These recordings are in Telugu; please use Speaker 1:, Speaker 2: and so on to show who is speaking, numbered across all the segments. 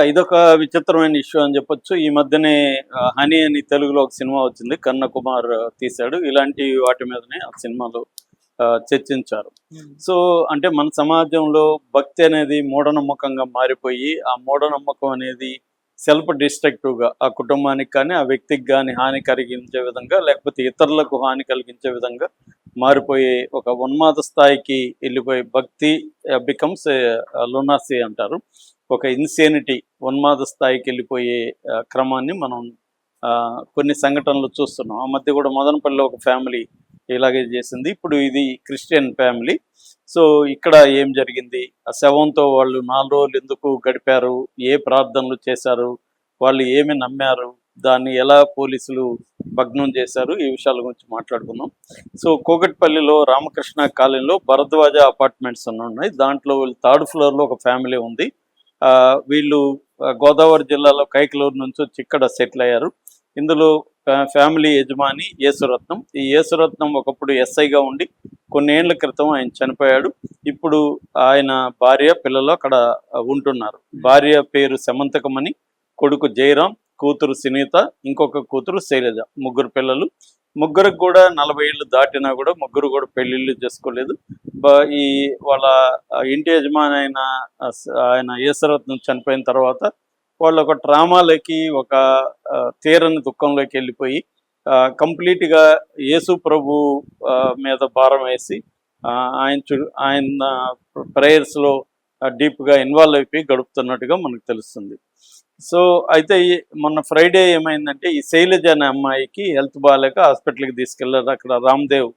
Speaker 1: ఇదొక విచిత్రమైన ఇష్యూ అని చెప్పొచ్చు. ఈ మధ్యనే 'హనీ' అని తెలుగులో ఒక సినిమా వచ్చింది. కన్న కుమార్ తీశాడు. ఇలాంటి వాటి మీదనే ఆ సినిమాలో చర్చించారు.
Speaker 2: హ్మ్.
Speaker 1: సో, అంటే మన సమాజంలో భక్తి అనేది మూఢనమ్మకంగా మారిపోయి, ఆ మూఢనమ్మకం అనేది సెల్ఫ్ డిస్ట్రక్టివ్‌గా ఆ కుటుంబానికి కానీ, ఆ వ్యక్తికి గాని హాని కలిగించే విధంగా, లేకపోతే ఇతరులకు హాని కలిగించే విధంగా మారిపోయే ఒక ఉన్మాద స్థాయికి ఎళ్ళిపోయే భక్తి బికమ్స్ లునాసీ అంటారు. ఒక ఇన్సేనిటీ ఉన్మాద స్థాయికి వెళ్ళిపోయే క్రమాన్ని మనం కొన్ని సంఘటనలు చూస్తున్నాం. ఆ మధ్య కూడా మదనపల్లిలో ఒక ఫ్యామిలీ ఇలాగే చేసింది. ఇప్పుడు ఇది క్రిస్టియన్ ఫ్యామిలీ. సో ఇక్కడ ఏం జరిగింది, ఆ శవంతో వాళ్ళు 4 రోజులు ఎందుకు గడిపారు, ఏ ప్రార్థనలు చేశారు, వాళ్ళు ఏమి నమ్మారు, దాన్ని ఎలా పోలీసులు భగ్నం చేశారు, ఈ విషయాల గురించి మాట్లాడుకుందాం. సో కూకట్పల్లిలో రామకృష్ణ కాలనీలో భరద్వాజ అపార్ట్మెంట్స్ అని ఉన్నాయి. దాంట్లో వీళ్ళు థర్డ్ ఫ్లోర్లో ఒక ఫ్యామిలీ ఉంది. వీళ్ళు గోదావరి జిల్లాలో కైకలూరు నుంచి వచ్చి ఇక్కడ సెటిల్ అయ్యారు. ఇందులో ఫ్యామిలీ యజమాని యేసురత్నం. ఈ యేసురత్నం ఒకప్పుడు ఎస్ఐగా ఉండి కొన్నేళ్ల క్రితం ఆయన చనిపోయాడు. ఇప్పుడు ఆయన భార్య పిల్లలు అక్కడ ఉంటున్నారు. భార్య పేరు సమంతకమణి, కొడుకు జయరాం, కూతురు సునీత, ఇంకొక కూతురు శైలజ. ముగ్గురు పిల్లలు. ముగ్గురికి కూడా 40 ఏళ్ళు దాటినా కూడా ముగ్గురు కూడా పెళ్ళిళ్ళు చేసుకోలేదు. ఈ వాళ్ళ ఇంటి యజమాని ఆయన యేసరత్నం చనిపోయిన తర్వాత వాళ్ళు ఒక ట్రామాలోకి, ఒక తీరని దుఃఖంలోకి వెళ్ళిపోయి కంప్లీట్గా యేసు ప్రభు మీద భారం వేసి ఆయన ప్రేయర్స్లో డీప్గా ఇన్వాల్వ్ అయిపోయి గడుపుతున్నట్టుగా మనకు తెలుస్తుంది. సో అయితే మొన్న ఫ్రైడే ఏమైందంటే, ఈ శైలజ అనే అమ్మాయికి హెల్త్ బాగాలేక హాస్పిటల్కి తీసుకెళ్లారు. అక్కడ రామ్దేవ్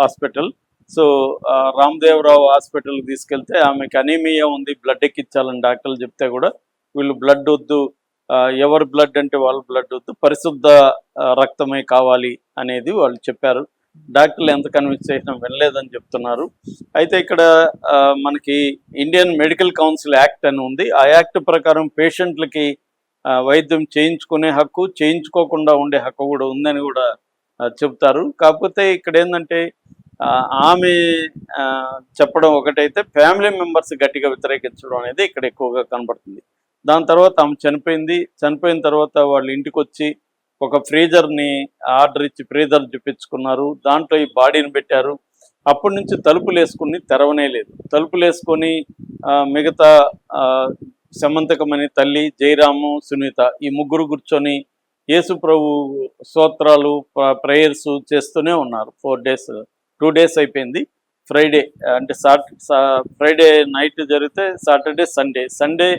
Speaker 1: హాస్పిటల్. సో రామ్దేవరావు హాస్పిటల్కి తీసుకెళ్తే ఆమెకి అనీమియా ఉంది, బ్లడ్ ఎక్కించాలని డాక్టర్లు చెప్తే కూడా వీళ్ళు బ్లడ్ వద్దు, ఎవరి బ్లడ్ అంటే వాళ్ళ బ్లడ్ వద్దు, పరిశుద్ధ రక్తమే కావాలి అనేది వాళ్ళు చెప్పారు. డాక్టర్లు ఎంత కన్విన్స్ చేసినా వినలేదని చెప్తున్నారు. అయితే ఇక్కడ మనకి ఇండియన్ మెడికల్ కౌన్సిల్ యాక్ట్ అని ఉంది. ఆ యాక్ట్ ప్రకారం పేషెంట్లకి వైద్యం చేయించుకునే హక్కు, చేయించుకోకుండా ఉండే హక్కు కూడా ఉందని కూడా చెప్తారు. కాకపోతే ఇక్కడ ఏంటంటే ఆమె చెప్పడం ఒకటైతే, ఫ్యామిలీ మెంబర్స్ గట్టిగా వ్యతిరేకించడం అనేది ఇక్కడ ఎక్కువగా కనబడుతుంది. దాని తర్వాత ఆమె చనిపోయింది. చనిపోయిన తర్వాత వాళ్ళ ఇంటికి వచ్చి ఒక ఫ్రీజర్ని ఆర్డర్ ఇచ్చి ఫ్రీజర్ చూపించుకున్నారు. దాంట్లో ఈ బాడీని పెట్టారు. అప్పటి నుంచి తలుపులు వేసుకుని తెరవనే లేదు. తలుపులు వేసుకొని మిగతా సమంతకమని తల్లి, జయరాము, సునీత ఈ ముగ్గురు కూర్చొని యేసు ప్రభు స్తోత్రాలు, ప్రేయర్స్ చేస్తూనే ఉన్నారు. 4 days, 2 days అయిపోయింది. ఫ్రైడే అంటే ఫ్రైడే నైట్ జరిగితే సాటర్డే, సండే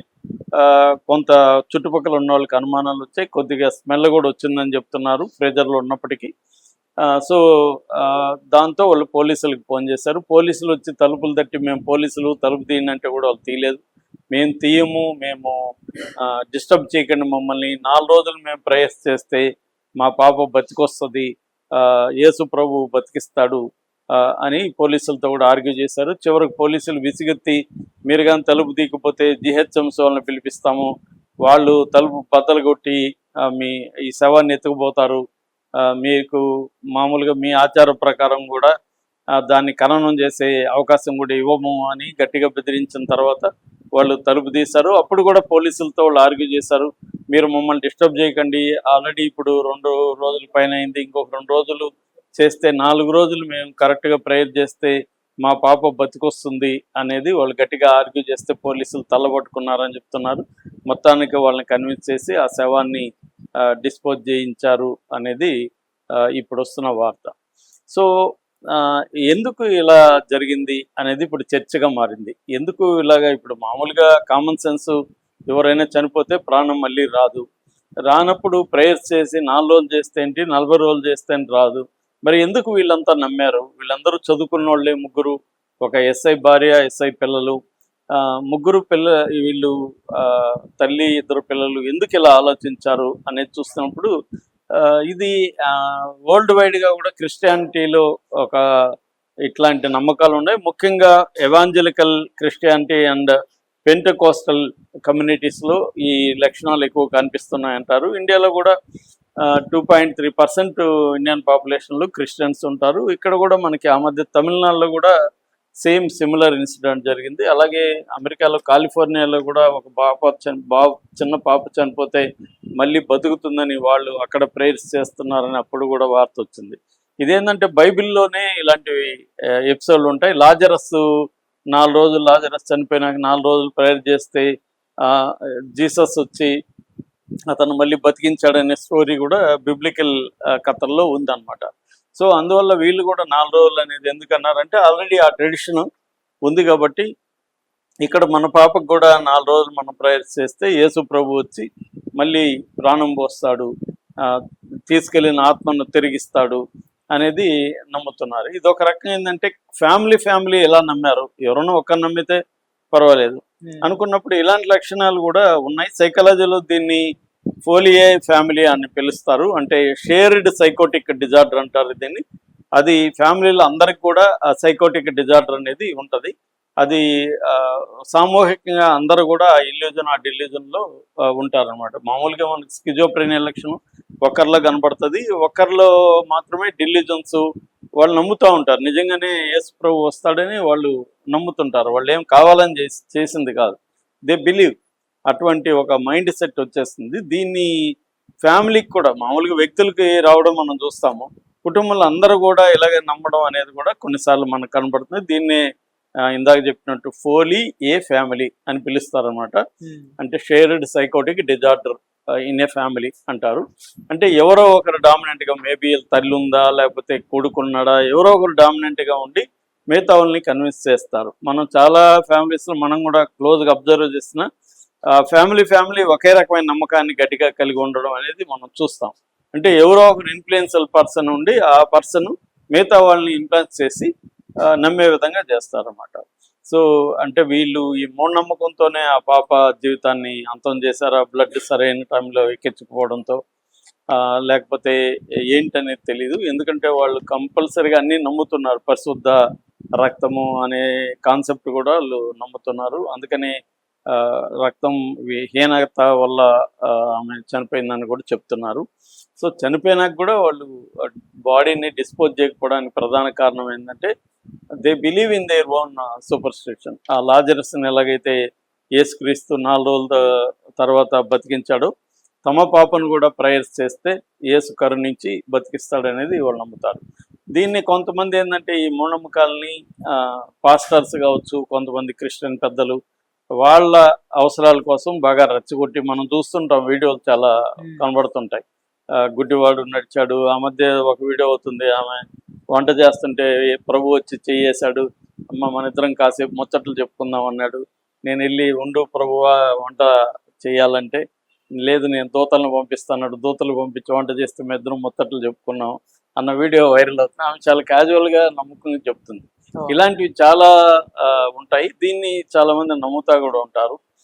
Speaker 1: కొంత చుట్టుపక్కల ఉన్న వాళ్ళకి అనుమానాలు వచ్చాయి. కొద్దిగా స్మెల్ కూడా వచ్చిందని చెప్తున్నారు ఫ్రీజర్లో ఉన్నప్పటికీ. సో దాంతో వాళ్ళు పోలీసులకు ఫోన్ చేశారు. పోలీసులు వచ్చి తలుపులు తట్టి, మేము పోలీసులు తలుపు తీయనంటే కూడా వాళ్ళు తీయలేదు. మేము తీయము, మేము డిస్టర్బ్ చేయకండి మమ్మల్ని, 4 రోజులు మేము ప్రయాస చేస్తే మా పాప బతికొస్తుంది, యేసు ప్రభు బతికిస్తాడు అని పోలీసులతో కూడా ఆర్గ్యూ చేశారు. చివరికి పోలీసులు విసిగెత్తి, మీరు కానీ తలుపు తీయకపోతే జిహెచ్ఎంసీ వాళ్ళని పిలిపిస్తాము, వాళ్ళు తలుపు బద్దలు కొట్టి ఈ శవాన్ని ఎత్తుకుపోతారు, మీకు మామూలుగా మీ ఆచారం ప్రకారం కూడా దాన్ని ఖననం చేసే అవకాశం కూడా ఇవ్వము అని గట్టిగా బెదిరించిన తర్వాత వాళ్ళు తలుపు తీశారు. అప్పుడు కూడా పోలీసులతో వాళ్ళు ఆర్గ్యూ చేశారు, మీరు మమ్మల్ని డిస్టర్బ్ చేయకండి, ఆల్రెడీ ఇప్పుడు 2 రోజుల పైన అయింది, ఇంకొక 2 రోజులు చేస్తే 4 రోజులు మేము కరెక్ట్గా ప్రేయర్ చేస్తే మా పాప బతికొస్తుంది అనేది వాళ్ళు గట్టిగా ఆర్గ్యూ చేస్తే పోలీసులు తల్లబట్టుకున్నారని చెప్తున్నారు. మొత్తానికి వాళ్ళని కన్విన్స్ చేసి ఆ శవాన్ని డిస్పోజ్ చేయించారు అనేది ఇప్పుడు వస్తున్న వార్త. సో ఎందుకు ఇలా జరిగింది అనేది ఇప్పుడు చర్చగా మారింది. ఎందుకు ఇలాగా, ఇప్పుడు మామూలుగా కామన్ సెన్స్, ఎవరైనా చనిపోతే ప్రాణం మళ్ళీ రాదు. రానప్పుడు ప్రేయర్స్ చేసి 4 రోజులు చేస్తే ఏంటి, 40 రోజులు చేస్తే రాదు. మరి ఎందుకు వీళ్ళంతా నమ్మారు? వీళ్ళందరూ చదువుకున్న వాళ్ళే, ముగ్గురు, ఒక ఎస్ఐ భార్య, ఎస్ఐ పిల్లలు, ముగ్గురు వీళ్ళు తల్లి, 2 పిల్లలు ఎందుకు ఇలా ఆలోచించారు అనేది చూస్తున్నప్పుడు ఇది వరల్డ్ వైడ్గా కూడా క్రిస్టియానిటీలో ఒక ఇట్లాంటి నమ్మకాలు ఉన్నాయి. ముఖ్యంగా ఎవాంజలికల్ క్రిస్టియానిటీ అండ్ పెంటకోస్టల్ కమ్యూనిటీస్లో ఈ లక్షణాలు ఎక్కువ కనిపిస్తున్నాయంటారు. ఇండియాలో కూడా 2.3% ఇండియన్ పాపులేషన్లో క్రిస్టియన్స్ ఉంటారు. ఇక్కడ కూడా మనకి ఆ మధ్య తమిళనాడులో కూడా సేమ్ సిమిలర్ ఇన్సిడెంట్ జరిగింది. అలాగే అమెరికాలో కాలిఫోర్నియాలో కూడా ఒక చిన్న పాప చనిపోతే మళ్ళీ బతుకుతుందని వాళ్ళు అక్కడ ప్రేయర్స్ చేస్తున్నారని అప్పుడు కూడా వార్త వచ్చింది. ఇదేంటంటే బైబిల్లోనే ఇలాంటివి ఎపిసోడ్లు ఉంటాయి. లాజరస్ 4 రోజులు లాజరస్ చనిపోయినాక 4 రోజులు ప్రేయర్ చేస్తే జీసస్ వచ్చి అతను మళ్ళీ బతికించాడనే స్టోరీ కూడా బిబ్లికల్ కథల్లో ఉందన్నమాట. సో అందువల్ల వీళ్ళు కూడా 4 రోజులు అనేది ఎందుకన్నారంటే ఆల్రెడీ ఆ ట్రెడిషన్ ఉంది కాబట్టి ఇక్కడ మన పాపకు కూడా 4 రోజులు మనం ప్రేయర్స్ చేస్తే యేసు ప్రభు వచ్చి మళ్ళీ ప్రాణం పోస్తాడు, తీసుకెళ్ళిన ఆత్మను తిరిగిస్తాడు అనేది నమ్ముతున్నారు. ఇది ఒక రకం ఏంటంటే ఫ్యామిలీ ఎలా నమ్మారు, ఎవరైనా ఒకరు నమ్మితే పర్వాలేదు అనుకున్నప్పుడు ఇలాంటి లక్షణాలు కూడా ఉన్నాయి. సైకాలజీలో దీన్ని ఫోలియే ఫ్యామిలీ అని పిలుస్తారు. అంటే షేర్డ్ సైకోటిక్ డిజార్డర్ అంటారు దీన్ని. అది ఫ్యామిలీలో అందరికి కూడా సైకోటిక్ డిజార్డర్ అనేది ఉంటుంది. అది సామూహికంగా అందరూ కూడా ఆ డిల్యూజన్లో ఉంటారనమాట. మామూలుగా మనకి స్కిజోప్రెనియా లక్షణం ఒకరిలో కనపడుతుంది, ఒకరిలో మాత్రమే డిల్యూజన్స్ వాళ్ళు నమ్ముతూ ఉంటారు. నిజంగానే యేసు ప్రభు వస్తాడని వాళ్ళు నమ్ముతుంటారు. వాళ్ళు ఏం కావాలని చేసింది కాదు, దే బిలీవ్. అటువంటి ఒక మైండ్ సెట్ వచ్చేస్తుంది. దీన్ని ఫ్యామిలీకి కూడా మామూలుగా వ్యక్తులకి రావడం మనం చూస్తాము, కుటుంబంలో అందరూ కూడా ఇలాగే నమ్మడం అనేది కూడా కొన్నిసార్లు మనకు కనబడుతుంది. దీన్నే ఇందాక చెప్పినట్టు ఫోలీ ఏ ఫ్యామిలీ అని పిలుస్తారనమాట. అంటే shared psychotic disorder in a family అంటారు. అంటే ఎవరో ఒకరు డామినెంట్గా, మేబీ తల్లి ఉందా లేకపోతే కొడుకున్నాడా, ఎవరో ఒకరు డామినెంట్గా ఉండి మిగతా వాళ్ళని కన్విన్స్ చేస్తారు. మనం చాలా ఫ్యామిలీస్లో మనం కూడా క్లోజ్గా అబ్జర్వ్ చేసిన ఫ్యామిలీ ఒకే రకమైన నమ్మకాన్ని గట్టిగా కలిగి ఉండడం అనేది మనం చూస్తాం. అంటే ఎవరో ఒకరు ఇన్ఫ్లుయెన్షియల్ పర్సన్ ఉండి ఆ పర్సన్ మిగతా వాళ్ళని ఇన్ఫ్లుయెన్స్ చేసి నమ్మే విధంగా చేస్తారన్నమాట. సో అంటే వీళ్ళు ఈ మూఢనమ్మకంతోనే ఆ పాప జీవితాన్ని అంతం చేశారా, బ్లడ్ సరైన టైంలో ఎక్కించుకోవడంతో, లేకపోతే ఏంటనేది తెలీదు. ఎందుకంటే వాళ్ళు కంపల్సరీగా అన్నీ నమ్ముతున్నారు. పరిశుద్ధ రక్తము అనే కాన్సెప్ట్ కూడా వాళ్ళు నమ్ముతున్నారు. అందుకని రక్తం హీనత వల్ల ఆమె చనిపోయిందని కూడా చెప్తున్నారు. సో చనిపోయినాక కూడా వాళ్ళు బాడీని డిస్పోజ్ చేయకపోవడానికి ప్రధాన కారణం ఏంటంటే they believe in their own సూపర్ స్టిషన్. ఆ లాజరస్ని ఎలాగైతే యేసుక్రీస్తు 4 రోజుల తర్వాత బతికించాడో, తమ పాపను కూడా ప్రేయర్స్ చేస్తే యేసు కరుణించి బతికిస్తాడనేది వాళ్ళు నమ్ముతారు. దీన్ని కొంతమంది ఏంటంటే ఈ మూఢనమ్మకాలని పాస్టర్స్ కావచ్చు, కొంతమంది క్రిస్టియన్ పెద్దలు వాళ్ళ అవసరాల కోసం బాగా రెచ్చగొట్టి మనం చూస్తుంటాం. వీడియోలు చాలా కనబడుతుంటాయి. గుడ్డివాడు నడిచాడు, ఆ మధ్య ఒక వీడియో అవుతుంది, ఆమె వంట చేస్తుంటే ప్రభు వచ్చి చెయ్యేశాడు, అమ్మ మన ఇద్దరం కాసేపు ముచ్చట్లు చెప్పుకుందాం అన్నాడు. నేను వెళ్ళి ఉండు ప్రభువా వంట చేయాలంటే, లేదు నేను దూతలను పంపిస్తాడు, దూతలు పంపించి వంట చేస్తే మేము ఇద్దరం ముచ్చట్లు చెప్పుకున్నాం అన్న వీడియో వైరల్ అవుతుంది. ఆమె చాలా క్యాజువల్గా నమ్ముకుని చెప్తుంది. ఇలాంటివి చాలా ఉంటాయి. దీన్ని చాలా మంది నమ్ముతా కూడా ఉంటారు.